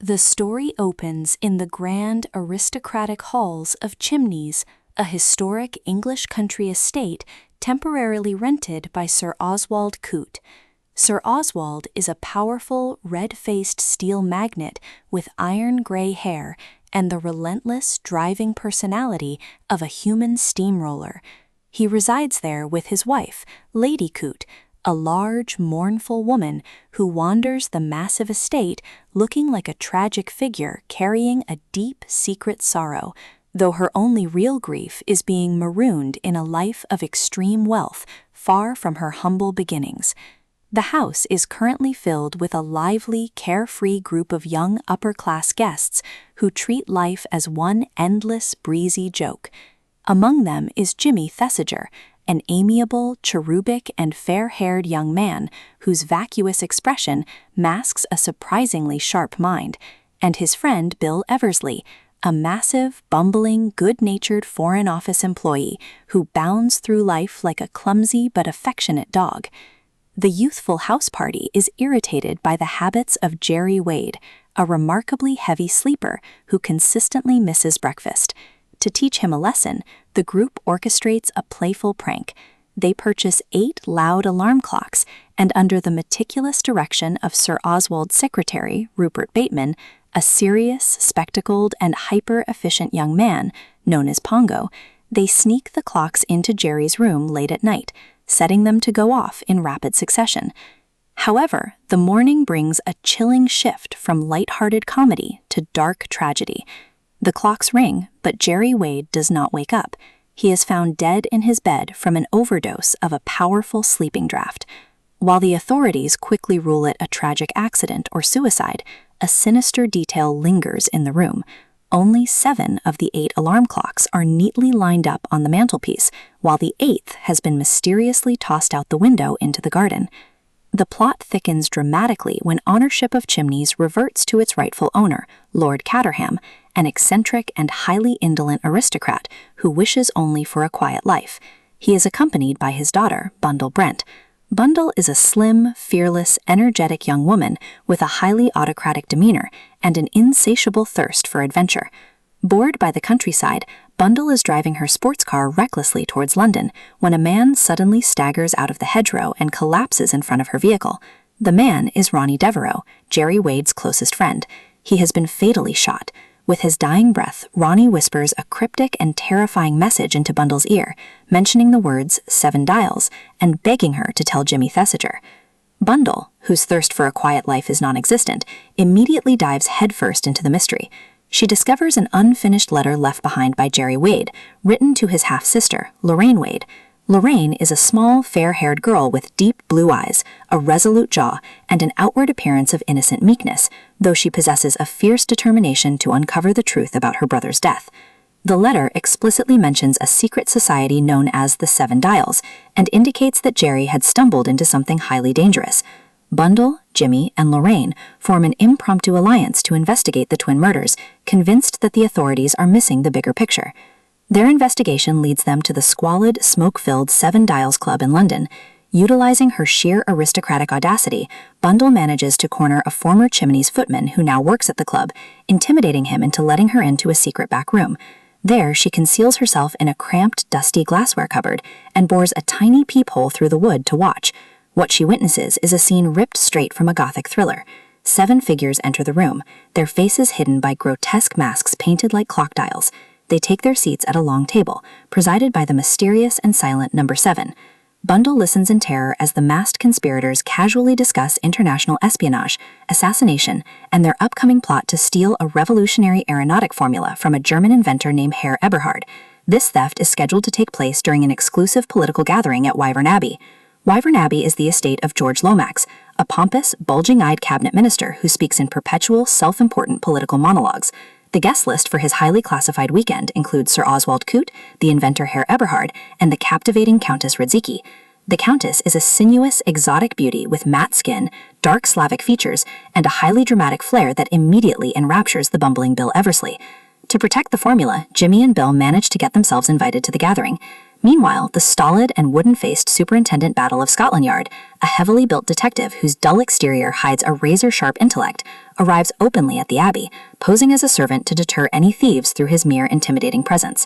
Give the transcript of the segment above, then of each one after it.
The story opens in the grand aristocratic halls of Chimneys, a historic English country estate temporarily rented by Sir Oswald Coote. Sir Oswald is a powerful, red-faced steel magnate with iron-gray hair and the relentless, driving personality of a human steamroller. He resides there with his wife, Lady Coote, a large, mournful woman who wanders the massive estate looking like a tragic figure carrying a deep, secret sorrow, though her only real grief is being marooned in a life of extreme wealth, far from her humble beginnings. The house is currently filled with a lively, carefree group of young upper-class guests who treat life as one endless, breezy joke. Among them is Jimmy Thesiger, an amiable, cherubic, and fair-haired young man whose vacuous expression masks a surprisingly sharp mind, and his friend Bill Eversley, a massive, bumbling, good-natured Foreign Office employee who bounds through life like a clumsy but affectionate dog. The youthful house party is irritated by the habits of Gerry Wade, a remarkably heavy sleeper who consistently misses breakfast. To teach him a lesson, the group orchestrates a playful prank. They purchase 8 loud alarm clocks, and under the meticulous direction of Sir Oswald's secretary, Rupert Bateman, a serious, spectacled, and hyper-efficient young man, known as Pongo, they sneak the clocks into Gerry's room late at night, setting them to go off in rapid succession. However, the morning brings a chilling shift from light-hearted comedy to dark tragedy. The clocks ring, but Gerry Wade does not wake up. He is found dead in his bed from an overdose of a powerful sleeping draught. While the authorities quickly rule it a tragic accident or suicide, a sinister detail lingers in the room. Only 7 of the 8 alarm clocks are neatly lined up on the mantelpiece, while the 8th has been mysteriously tossed out the window into the garden. The plot thickens dramatically when ownership of Chimneys reverts to its rightful owner, Lord Caterham, an eccentric and highly indolent aristocrat who wishes only for a quiet life. He is accompanied by his daughter, Bundle Brent. Bundle is a slim, fearless, energetic young woman with a highly autocratic demeanor and an insatiable thirst for adventure. Bored by the countryside, Bundle is driving her sports car recklessly towards London when a man suddenly staggers out of the hedgerow and collapses in front of her vehicle. The man is Ronnie Devereux, Gerry Wade's closest friend. He has been fatally shot. With his dying breath, Ronnie whispers a cryptic and terrifying message into Bundle's ear, mentioning the words 7 dials and begging her to tell Jimmy Thesiger. Bundle, whose thirst for a quiet life is non-existent, immediately dives headfirst into the mystery. She discovers an unfinished letter left behind by Gerry Wade, written to his half-sister, Lorraine Wade. Lorraine is a small, fair-haired girl with deep blue eyes, a resolute jaw, and an outward appearance of innocent meekness, though she possesses a fierce determination to uncover the truth about her brother's death. The letter explicitly mentions a secret society known as the 7 Dials, and indicates that Gerry had stumbled into something highly dangerous. Bundle, Jimmy, and Lorraine form an impromptu alliance to investigate the twin murders, convinced that the authorities are missing the bigger picture. Their investigation leads them to the squalid, smoke-filled 7 Dials Club in London. Utilizing her sheer aristocratic audacity, Bundle manages to corner a former Chimneys footman who now works at the club, intimidating him into letting her into a secret back room. There, she conceals herself in a cramped, dusty glassware cupboard and bores a tiny peephole through the wood to watch. What she witnesses is a scene ripped straight from a Gothic thriller. 7 figures enter the room, their faces hidden by grotesque masks painted like clock dials. They take their seats at a long table, presided by the mysterious and silent number 7. Bundle listens in terror as the masked conspirators casually discuss international espionage, assassination, and their upcoming plot to steal a revolutionary aeronautic formula from a German inventor named Herr Eberhard. This theft is scheduled to take place during an exclusive political gathering at Wyvern Abbey. Wyvern Abbey is the estate of George Lomax, a pompous, bulging-eyed cabinet minister who speaks in perpetual, self-important political monologues. The guest list for his highly classified weekend includes Sir Oswald Coote, the inventor Herr Eberhard, and the captivating Countess Radzicki. The Countess is a sinuous, exotic beauty with matte skin, dark Slavic features, and a highly dramatic flair that immediately enraptures the bumbling Bill Eversley. To protect the formula, Jimmy and Bill manage to get themselves invited to the gathering. Meanwhile, the stolid and wooden-faced Superintendent Battle of Scotland Yard, a heavily built detective whose dull exterior hides a razor-sharp intellect, arrives openly at the Abbey, posing as a servant to deter any thieves through his mere intimidating presence.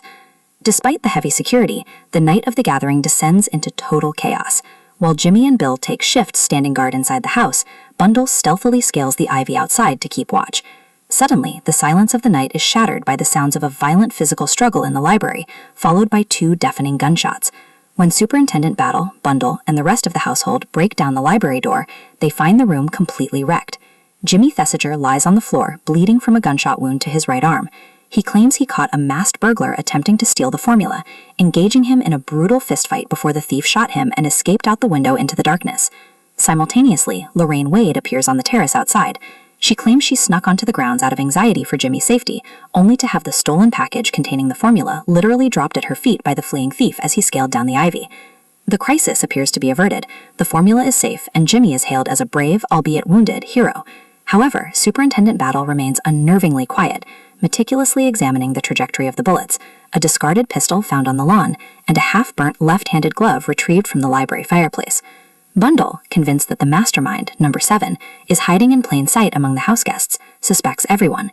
Despite the heavy security, the night of the gathering descends into total chaos. While Jimmy and Bill take shifts standing guard inside the house, Bundle stealthily scales the ivy outside to keep watch. Suddenly, the silence of the night is shattered by the sounds of a violent physical struggle in the library, followed by 2 deafening gunshots. When Superintendent Battle, Bundle, and the rest of the household break down the library door, they find the room completely wrecked. Jimmy Thesiger lies on the floor, bleeding from a gunshot wound to his right arm. He claims he caught a masked burglar attempting to steal the formula, engaging him in a brutal fistfight before the thief shot him and escaped out the window into the darkness. Simultaneously, Lorraine Wade appears on the terrace outside. She claims she snuck onto the grounds out of anxiety for Jimmy's safety, only to have the stolen package containing the formula literally dropped at her feet by the fleeing thief as he scaled down the ivy. The crisis appears to be averted, the formula is safe, and Jimmy is hailed as a brave, albeit wounded, hero. However, Superintendent Battle remains unnervingly quiet, meticulously examining the trajectory of the bullets, a discarded pistol found on the lawn, and a half-burnt left-handed glove retrieved from the library fireplace. Bundle, convinced that the mastermind, number 7, is hiding in plain sight among the houseguests, suspects everyone.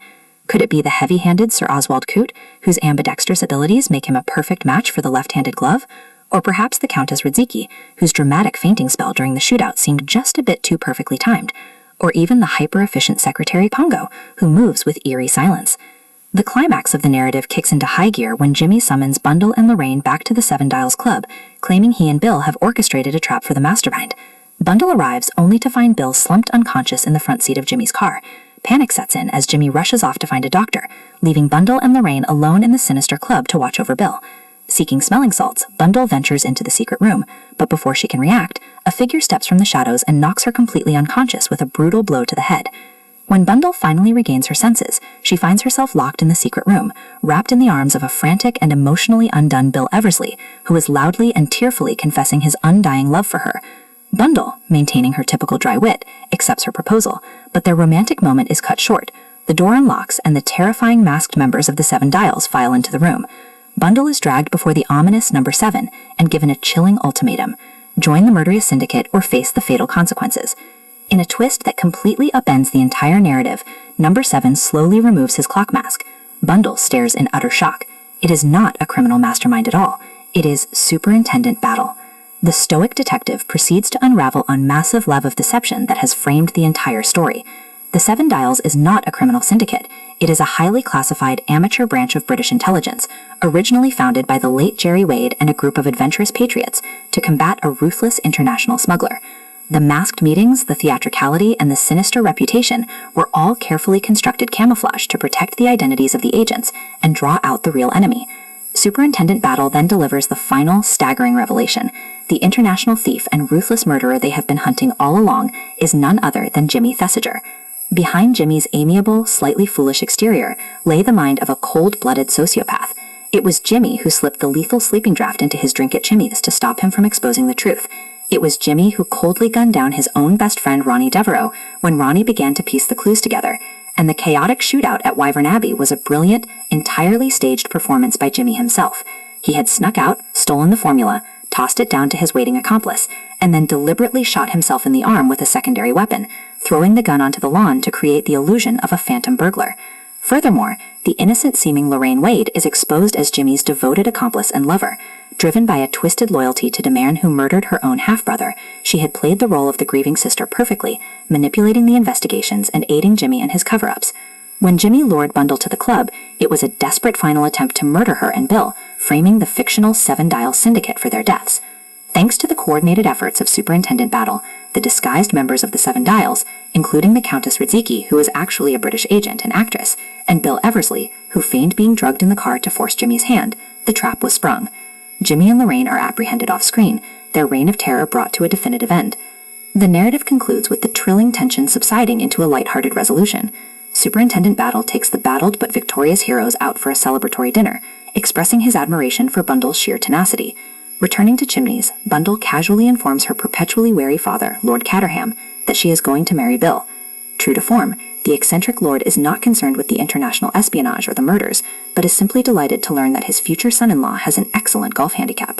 Could it be the heavy-handed Sir Oswald Coote, whose ambidextrous abilities make him a perfect match for the left-handed glove? Or perhaps the Countess Radzicki, whose dramatic fainting spell during the shootout seemed just a bit too perfectly timed? Or even the hyper-efficient Secretary Pongo, who moves with eerie silence? The climax of the narrative kicks into high gear when Jimmy summons Bundle and Lorraine back to the Seven Dials Club, claiming he and Bill have orchestrated a trap for the mastermind. Bundle arrives only to find Bill slumped unconscious in the front seat of Jimmy's car. Panic sets in as Jimmy rushes off to find a doctor, leaving Bundle and Lorraine alone in the sinister club to watch over Bill. Seeking smelling salts, Bundle ventures into the secret room, but before she can react, a figure steps from the shadows and knocks her completely unconscious with a brutal blow to the head. When Bundle finally regains her senses, she finds herself locked in the secret room, wrapped in the arms of a frantic and emotionally undone Bill Eversley, who is loudly and tearfully confessing his undying love for her. Bundle, maintaining her typical dry wit, accepts her proposal, but their romantic moment is cut short. The door unlocks and the terrifying masked members of the Seven Dials file into the room. Bundle is dragged before the ominous number 7 and given a chilling ultimatum: join the murderous syndicate or face the fatal consequences. In a twist that completely upends the entire narrative, number 7 slowly removes his clock mask. Bundle stares in utter shock. It is not a criminal mastermind at all. It is Superintendent Battle. The stoic detective proceeds to unravel a massive web of deception that has framed the entire story. The Seven Dials is not a criminal syndicate. It is a highly classified amateur branch of British intelligence, originally founded by the late Gerry Wade and a group of adventurous patriots to combat a ruthless international smuggler. The masked meetings, the theatricality, and the sinister reputation were all carefully constructed camouflage to protect the identities of the agents and draw out the real enemy. Superintendent Battle then delivers the final, staggering revelation. The international thief and ruthless murderer they have been hunting all along is none other than Jimmy Thesiger. Behind Jimmy's amiable, slightly foolish exterior lay the mind of a cold-blooded sociopath. It was Jimmy who slipped the lethal sleeping draught into his drink at Chimneys to stop him from exposing the truth. It was Jimmy who coldly gunned down his own best friend Ronnie Devereaux when Ronnie began to piece the clues together, and the chaotic shootout at Wyvern Abbey was a brilliant, entirely staged performance by Jimmy himself. He had snuck out, stolen the formula, tossed it down to his waiting accomplice, and then deliberately shot himself in the arm with a secondary weapon, throwing the gun onto the lawn to create the illusion of a phantom burglar. Furthermore, the innocent-seeming Lorraine Wade is exposed as Jimmy's devoted accomplice and lover. Driven by a twisted loyalty to the man who murdered her own half-brother, she had played the role of the grieving sister perfectly, manipulating the investigations and aiding Jimmy in his cover-ups. When Jimmy lured Bundle to the club, it was a desperate final attempt to murder her and Bill, framing the fictional Seven Dials Syndicate for their deaths. Thanks to the coordinated efforts of Superintendent Battle, the disguised members of the Seven Dials, including the Countess Radzicki, who was actually a British agent and actress, and Bill Eversley, who feigned being drugged in the car to force Jimmy's hand, the trap was sprung. Jimmy and Lorraine are apprehended off-screen, their reign of terror brought to a definitive end. The narrative concludes with the thrilling tension subsiding into a lighthearted resolution. Superintendent Battle takes the battled but victorious heroes out for a celebratory dinner, expressing his admiration for Bundle's sheer tenacity. Returning to Chimneys, Bundle casually informs her perpetually wary father, Lord Caterham, that she is going to marry Bill. True to form, the eccentric lord is not concerned with the international espionage or the murders, but is simply delighted to learn that his future son-in-law has an excellent golf handicap.